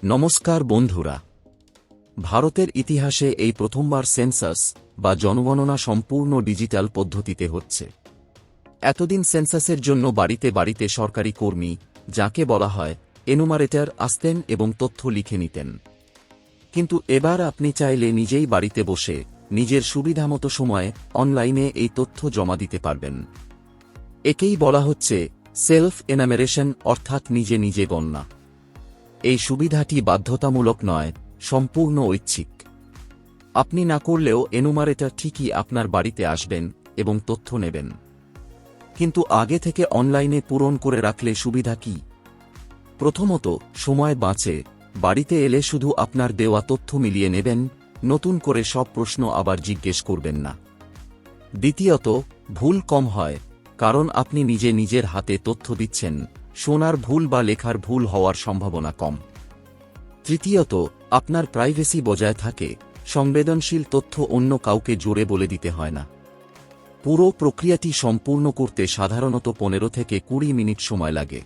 নমস্কার বন্ধুরা, ভারতের ইতিহাসে এই প্রথমবার সেন্সাস বা জনগণনা সম্পূর্ণ ডিজিটাল পদ্ধতিতে হচ্ছে। এতদিন সেন্সাসের জন্য বাড়িতে বাড়িতে সরকারি কর্মী, যাকে বলা হয় এনুমারেটর, আসতেন এবং তথ্য লিখে নিতেন। কিন্তু এবার আপনি চাইলে নিজেই বাড়িতে বসে নিজের সুবিধামতো সময়ে অনলাইনে এই তথ্য জমা দিতে পারবেন। একেই বলা হচ্ছে সেলফ এনামেরেশন, অর্থাৎ নিজে নিজে গণনা। এই সুবিধাটি বাধ্যতামূলক নয়, সম্পূর্ণ ঐচ্ছিক। আপনি না করলেও এনুমারেটর ঠিকই আপনার বাড়িতে আসবেন এবং তথ্য নেবেন। কিন্তু আগে থেকে অনলাইনে পূরণ করে রাখলে সুবিধা কি? প্রথমত, সময় বাঁচে। বাড়িতে এলে শুধু আপনার দেওয়া তথ্য মিলিয়ে নেবেন, নতুন করে সব প্রশ্ন আবার জিজ্ঞেস করবেন না। দ্বিতীয়ত, ভুল কম হয়, কারণ আপনি নিজে নিজের হাতে তথ্য দিচ্ছেন, শোনার ভুল বা লেখার ভুল হওয়ার সম্ভাবনা কম। তৃতীয়ত, আপনার প্রাইভেসি বজায় থাকে, সংবেদনশীল তথ্য অন্য কাউকে জোরে বলে দিতে হয় না। পুরো প্রক্রিয়াটি সম্পূর্ণ করতে সাধারণত 15 থেকে 20 মিনিট সময় লাগে।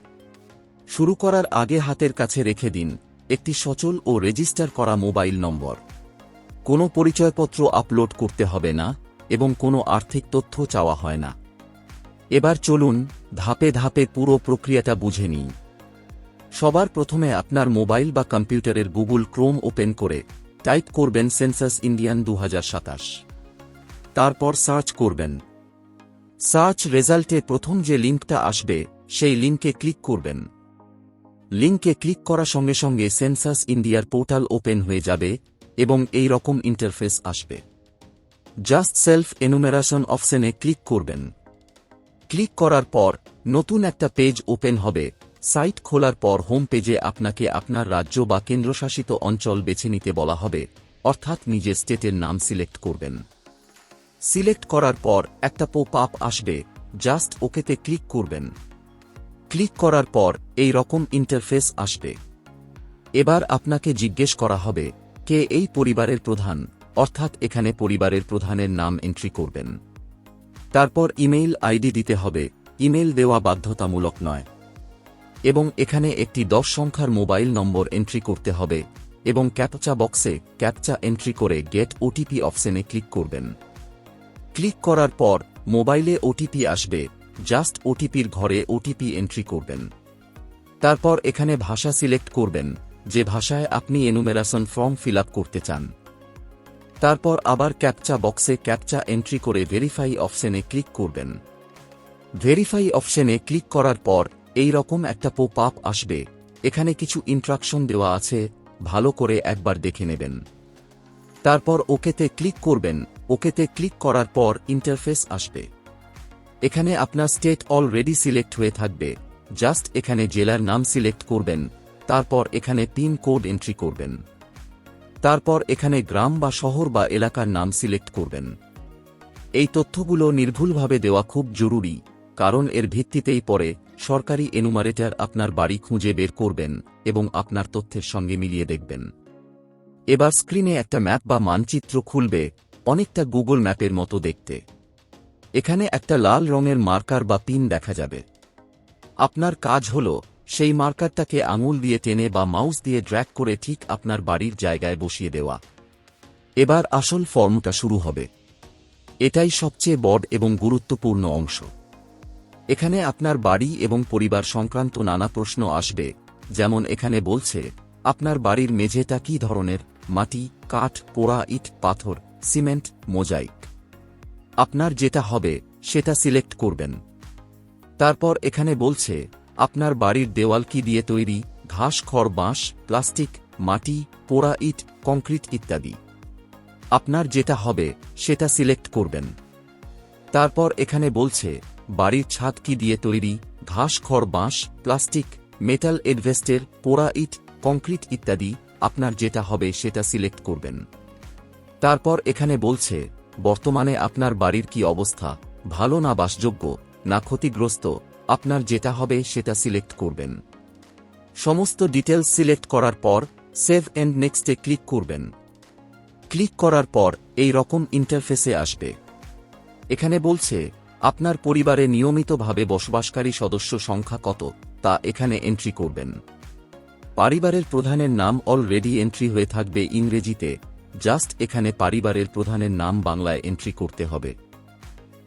শুরু করার আগে হাতের কাছে রেখে দিন একটি সচল ও রেজিস্টার করা মোবাইল নম্বর। কোনো পরিচয়পত্র আপলোড করতে হবে না এবং কোনো আর্থিক তথ্য চাওয়া হয় না। এবার চলুন ধাপে ধাপে পুরো প্রক্রিয়াটা বুঝে নিই। সবার প্রথমে আপনার মোবাইল বা কম্পিউটারের গুগল ক্রোম ওপেন করে টাইপ করবেন সেন্সাস ইন্ডিয়ান 2027। তারপর সার্চ করবেন। সার্চ রেজাল্টে প্রথম যে লিঙ্কটা আসবে সেই লিঙ্কে ক্লিক করবেন। লিঙ্কে ক্লিক করার সঙ্গে সঙ্গে সেন্সাস ইন্ডিয়ার পোর্টাল ওপেন হয়ে যাবে এবং এই রকম ইন্টারফেস আসবে। জাস্ট সেলফ এনুমেরেশন অপশনে ক্লিক করবেন। ক্লিক করার পর নতুন একটা পেজ ওপেন হবে। সাইট খোলার পর হোম পেজে আপনাকে আপনার রাজ্য বা কেন্দ্রশাসিত অঞ্চল বেছে নিতে বলা হবে, অর্থাৎ নিজের স্টেটের নাম সিলেক্ট করবেন। সিলেক্ট করার পর একটা পপ আপ আসবে, জাস্ট ওকেতে ক্লিক করবেন। ক্লিক করার পর এই রকম ইন্টারফেস আসবে। এবার আপনাকে জিজ্ঞেস করা হবে কে এই পরিবারের প্রধান, অর্থাৎ এখানে পরিবারের প্রধানের নাম এন্ট্রি করবেন। তারপর ইমেইল আইডি দিতে হবে, ইমেইল দেওয়া বাধ্যতামূলক নয়। এবং এখানে একটি 10 সংখ্যার মোবাইল নম্বর এন্ট্রি করতে হবে এবং ক্যাপচা বক্সে ক্যাপচা এন্ট্রি করে গেট ওটিপি অপশনে ক্লিক করবেন। ক্লিক করার পর মোবাইলে ওটিপি আসবে, জাস্ট ওটিপির ঘরে ওটিপি এন্ট্রি করবেন। তারপর এখানে ভাষা সিলেক্ট করবেন, যে ভাষায় আপনি এনুমেরেশন ফর্ম ফিল আপ করতে চান। তারপর আবার ক্যাপচা বক্সে ক্যাপচা এন্ট্রি করে ভেরিফাই অপশনে ক্লিক করবেন। ভেরিফাই অপশনে ক্লিক করার পর এই রকম একটা পপ আপ আসবে। এখানে কিছু ইনস্ট্রাকশন দেওয়া আছে, ভালো করে একবার দেখে নেবেন। তারপর ওকেতে ক্লিক করবেন। ওকেতে ক্লিক করার পর ইন্টারফেস আসবে। এখানে আপনার স্টেট অলরেডি সিলেক্ট হয়ে থাকবে, জাস্ট এখানে জেলার নাম সিলেক্ট করবেন। তারপর এখানে পিন কোড এন্ট্রি করবেন। তারপর এখানে গ্রাম বা শহর বা এলাকার নাম সিলেক্ট করবেন। এই তথ্যগুলো নির্ভুলভাবে দেওয়া খুব জরুরি, কারণ এর ভিত্তিতেই পরে সরকারি এনুমারেটর আপনার বাড়ি খুঁজে বের করবেন এবং আপনার তথ্যের সঙ্গে মিলিয়ে দেখবেন। এবার স্ক্রিনে একটা ম্যাপ বা মানচিত্র খুলবে, অনেকটা গুগল ম্যাপের মতো দেখতে। এখানে একটা লাল রঙের মার্কার বা পিন দেখা যাবে। আপনার কাজ হলো সেই মার্কারটাকে আঙুল দিয়ে টেনে বা মাউস দিয়ে ড্র্যাগ করে ঠিক আপনার বাড়ির জায়গায় বসিয়ে দেওয়া। এবার আসল ফর্মটা শুরু হবে। এটাই সবচেয়ে বড় এবং গুরুত্বপূর্ণ অংশ। এখানে আপনার বাড়ি এবং পরিবার সংক্রান্ত নানা প্রশ্ন আসবে, যেমন এখানে বলছে আপনার বাড়ির মেঝেটা কী ধরনের, মাটি, কাঠ, পোড়া ইট, পাথর, সিমেন্ট, মোজাইক। আপনার যেটা হবে সেটা সিলেক্ট করবেন। তারপর এখানে বলছে আপনার বাড়ির দেওয়াল কি দিয়ে তৈরি, ঘাস, খড়, বাঁশ, প্লাস্টিক, মাটি, পোড়া ইট, কংক্রিট ইত্যাদি। আপনার যেটা হবে সেটা সিলেক্ট করবেন। তারপর এখানে বলছে বাড়ির ছাদ কি দিয়ে তৈরি, ঘাস, খড়, বাঁশ, প্লাস্টিক, মেটাল এডভেস্টের, পোড়া ইট, কংক্রিট ইত্যাদি। আপনার যেটা হবে সেটা সিলেক্ট করবেন। তারপর এখানে বলছে বর্তমানে আপনার বাড়ির কি অবস্থা, ভালো না বাসযোগ্য না ক্ষতিগ্রস্ত। আপনার যেটা হবে সেটা সিলেক্ট করবেন। সমস্ত ডিটেলস সিলেক্ট করার পর সেভ এন্ড নেক্সটে ক্লিক করবেন। ক্লিক করার পর এই রকম ইন্টারফেসে আসবে। এখানে বলছে আপনার পরিবারে নিয়মিতভাবে বসবাসকারী সদস্য সংখ্যা কত, তা এখানে এন্ট্রি করবেন। পরিবারের প্রধানের নাম অলরেডি এন্ট্রি হয়ে থাকবে ইংরেজিতে, জাস্ট এখানে পরিবারের প্রধানের নাম বাংলায় এন্ট্রি করতে হবে।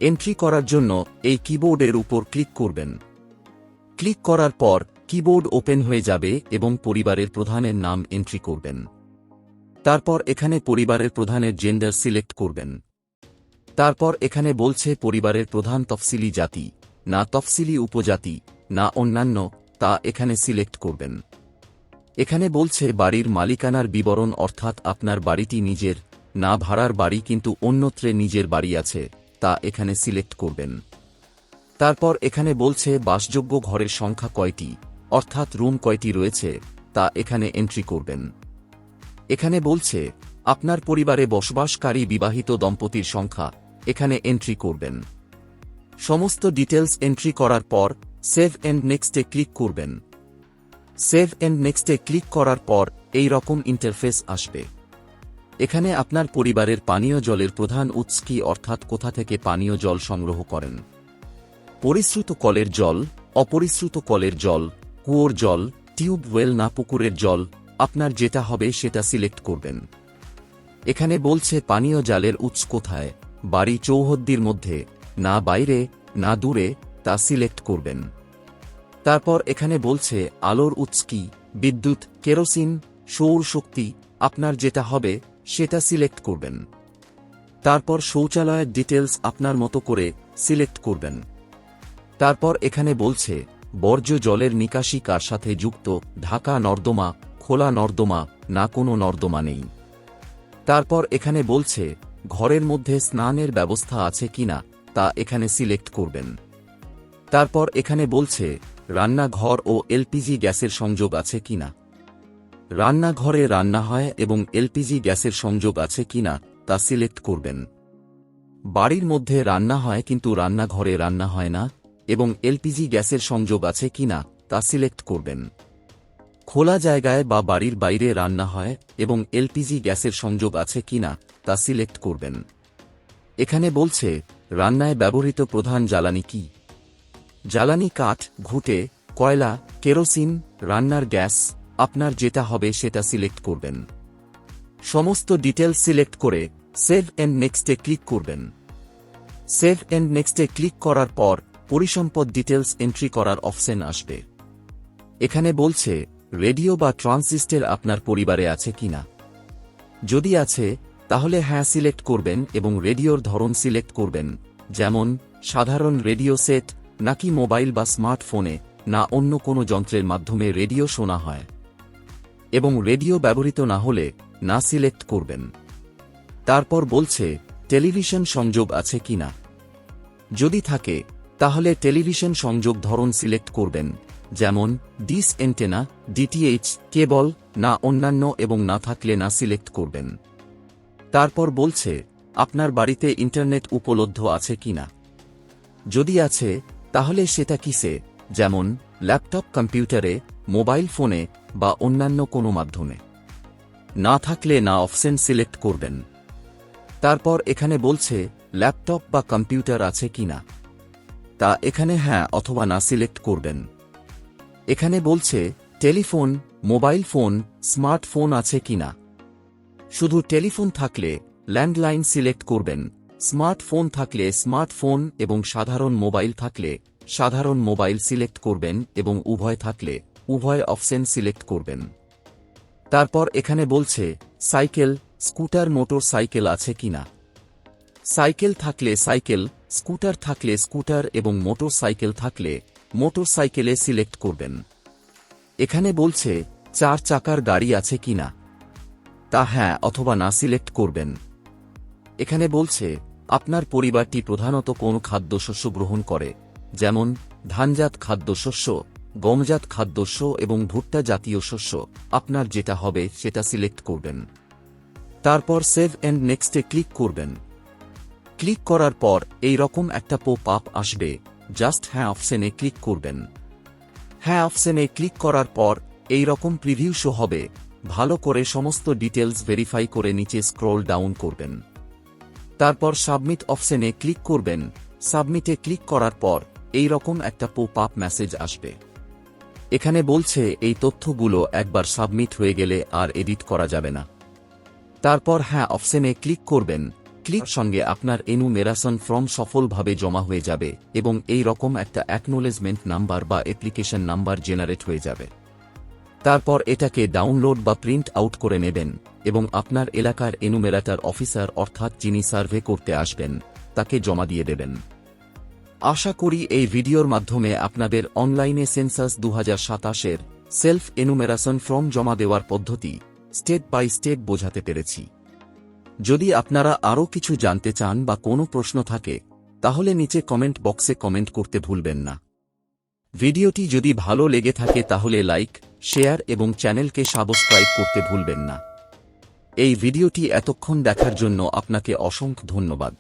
এন্ট্রি করার জন্য এই কিবোর্ডের উপর ক্লিক করবেন। ক্লিক করার পর কিবোর্ড ওপেন হয়ে যাবে এবং পরিবারের প্রধানের নাম এন্ট্রি করবেন। তারপর এখানে পরিবারের প্রধানের জেন্ডার সিলেক্ট করবেন। তারপর এখানে বলছে পরিবারের প্রধান তফসিলি জাতি, না তফসিলি উপজাতি, না অন্যান্য, তা এখানে সিলেক্ট করবেন। এখানে বলছে বাড়ির মালিকানার বিবরণ, অর্থাৎ আপনার বাড়িটি নিজের, না ভাড়ার বাড়ি কিন্তু অন্যত্রে নিজের বাড়ি আছে, তা এখানে সিলেক্ট করবেন। তারপর এখানে বলছে বাসযোগ্য ঘরের সংখ্যা কয়টি, অর্থাৎ রুম কয়টি রয়েছে, তা এখানে এন্ট্রি করবেন। এখানে বলছে আপনার পরিবারে বসবাসকারী বিবাহিত দম্পতির সংখ্যা, এখানে এন্ট্রি করবেন। সমস্ত ডিটেলস এন্ট্রি করার পর সেভ এন্ড নেক্সটে ক্লিক করবেন। সেভ এন্ড নেক্সটে ক্লিক করার পর এই রকম ইন্টারফেস আসবে। এখানে আপনার পরিবারের পানীয় জলের প্রধান উৎস কি, অর্থাৎ কোথা থেকে পানীয় জল সংগ্রহ করেন। পরিশ্রুত কলের জল, অপরিশ্রুত কলের জল, কুয়োর জল, টিউবওয়েল না পুকুরের জল, আপনার যেটা হবে সেটা সিলেক্ট করবেন। এখানে বলছে পানীয় জলের উৎস কোথায়, বাড়ি চৌহদ্দির মধ্যে, না বাইরে, না দূরে, তা সিলেক্ট করবেন। তারপর এখানে বলছে আলোর উৎস কি, বিদ্যুৎ, কেরোসিন, সৌর শক্তি, আপনার যেটা হবে সেটা সিলেক্ট করবেন। তারপর শৌচালয়ের ডিটেলস আপনার মতো করে সিলেক্ট করবেন। তারপর এখানে বলছে বর্জ্য জলের নিকাশি কার সাথে যুক্ত, ঢাকা নর্দমা, খোলা নর্দমা, না কোনো নর্দমা নেই। তারপর এখানে বলছে ঘরের মধ্যে স্নানের ব্যবস্থা আছে কিনা, তা এখানে সিলেক্ট করবেন। তারপর এখানে বলছে রান্নাঘর ও এলপিজি গ্যাসের সংযোগ আছে কিনা। রান্নাঘরে রান্না হয় এবং এলপিজি গ্যাসের সংযোগ আছে কিনা তা সিলেক্ট করবেন। বাড়ির মধ্যে রান্না হয় কিন্তু রান্নাঘরে রান্না হয় না এবং এলপিজি গ্যাসের সংযোগ আছে কিনা তা সিলেক্ট করবেন। খোলা জায়গায় বা বাড়ির বাইরে রান্না হয় এবং এলপিজি গ্যাসের সংযোগ আছে কিনা তা সিলেক্ট করবেন। এখানে বলছে রান্নায় ব্যবহৃত প্রধান জ্বালানি কি। জ্বালানি কাঠ, ঘুঁটে, কয়লা, কেরোসিন, রান্নার গ্যাস, আপনার যেটা হবে সেটা সিলেক্ট করবেন। সমস্ত ডিটেলস সিলেক্ট করে সেভ এন্ড নেক্সটে ক্লিক করবেন। সেভ এন্ড নেক্সটে ক্লিক করার পর পরিসম্পদ ডিটেলস এন্ট্রি করার অপশন আসবে। এখানে বলছে রেডিও বা ট্রান্সজিস্টর আপনার পরিবারে আছে কিনা। যদি আছে তাহলে হ্যাঁ সিলেক্ট করবেন এবং রেডিওর ধরন সিলেক্ট করবেন, যেমন সাধারণ রেডিও সেট, নাকি মোবাইল বা স্মার্টফোনে, না অন্য কোনো যন্ত্রের মাধ্যমে রেডিও শোনা হয়, এবং রেডিও ব্যবহৃত না হলে না সিলেক্ট করবেন। তারপর বলছে টেলিভিশন সংযোগ আছে কিনা। যদি থাকে তাহলে টেলিভিশন সংযোগ ধরন সিলেক্ট করবেন, যেমন ডিশ অ্যান্টেনা, ডিটিএইচ, কেবল, না অন্যান্য, এবং না থাকলে না সিলেক্ট করবেন। তারপর বলছে আপনার বাড়িতে ইন্টারনেট উপলব্ধ আছে কিনা। যদি আছে তাহলে সেটা কিসে, যেমন ল্যাপটপ, কম্পিউটারে, মোবাইল ফোনে বা অন্যান্য কোনো মাধ্যমে। না থাকলে না অপশন সিলেক্ট করবেন। তারপর এখানে বলছে ল্যাপটপ বা কম্পিউটার আছে কিনা, তা এখানে হ্যাঁ অথবা না সিলেক্ট করবেন। এখানে বলছে টেলিফোন, মোবাইল ফোন, স্মার্টফোন আছে কিনা। শুধু টেলিফোন থাকলে ল্যান্ডলাইন সিলেক্ট করবেন, স্মার্টফোন থাকলে স্মার্টফোন এবং সাধারণ মোবাইল থাকলে সাধারণ মোবাইল সিলেক্ট করবেন এবং উভয় থাকলে উভয় অপশন সিলেক্ট করবেন। তারপর এখানে বলছে সাইকেল, স্কুটার, মোটর সাইকেল আছে কিনা। সাইকেল থাকলে সাইকেল, স্কুটার থাকলে স্কুটার এবং মোটর সাইকেল থাকলে মোটর সাইকেলে সিলেক্ট করবেন। এখানে বলছে 4 চাকার গাড়ি আছে কিনা, তা হ্যাঁ অথবা না সিলেক্ট করবেন। এখানে বলছে আপনার পরিবারটি প্রধানত কোন খাদ্যশস্য গ্রহণ করে, যেমন ধানজাত খাদ্যশস্য, গমজাত খাদ্যশস্য এবং ভুট্টা জাতীয় শস্য, আপনার যেটা হবে সেটা সিলেক্ট করবেন। তারপর সেভ এন্ড নেক্সটে ক্লিক করবেন। ক্লিক করার পর এই রকম একটা পপ আপ আসবে, জাস্ট হ্যাঁ অপশনে ক্লিক করবেন। হ্যাঁ অপশনে ক্লিক করার পর এই রকম প্রিভিউ শো হবে। ভালো করে সমস্ত ডিটেলস ভেরিফাই করে নিচে স্ক্রল ডাউন করবেন। তারপর সাবমিট অপশনে ক্লিক করবেন। সাবমিটে ক্লিক করার পর এই রকম একটা পপ আপ মেসেজ আসবে। এখানে বলছে এই তথ্যগুলো একবার সাবমিট হয়ে গেলে আর এডিট করা যাবে না। তারপর হ্যাঁ অপশনে ক্লিক করবেন। ক্লিক সঙ্গে আপনার এনুমেরেশন ফর্ম সফলভাবে জমা হয়ে যাবে এবং এই রকম একটা অ্যাকনোলেজমেন্ট নাম্বার বা অ্যাপ্লিকেশন নাম্বার জেনারেট হয়ে যাবে। তারপর এটাকে ডাউনলোড বা প্রিন্ট আউট করে নেবেন এবং আপনার এলাকার এনুমেরেটর অফিসার অর্থাৎ যিনি সার্ভে করতে আসবেন তাকে জমা দিয়ে দেবেন। আশা করি এই ভিডিওর মাধ্যমে আপনাদের অনলাইনে সেন্সাস 2027-এর সেলফ এনুমেরেশন ফর্ম জমা দেওয়ার পদ্ধতি স্টেপ বাই স্টেপ বোঝাতে পেরেছি। যদি আপনারা আরও কিছু জানতে চান বা কোনো প্রশ্ন থাকে তাহলে নিচে কমেন্ট বক্সে কমেন্ট করতে ভুলবেন না। ভিডিওটি যদি ভালো লেগে থাকে তাহলে লাইক, শেয়ার এবং চ্যানেলকে সাবস্ক্রাইব করতে ভুলবেন না। এই ভিডিওটি এতক্ষণ দেখার জন্য আপনাকে অসংখ্য ধন্যবাদ।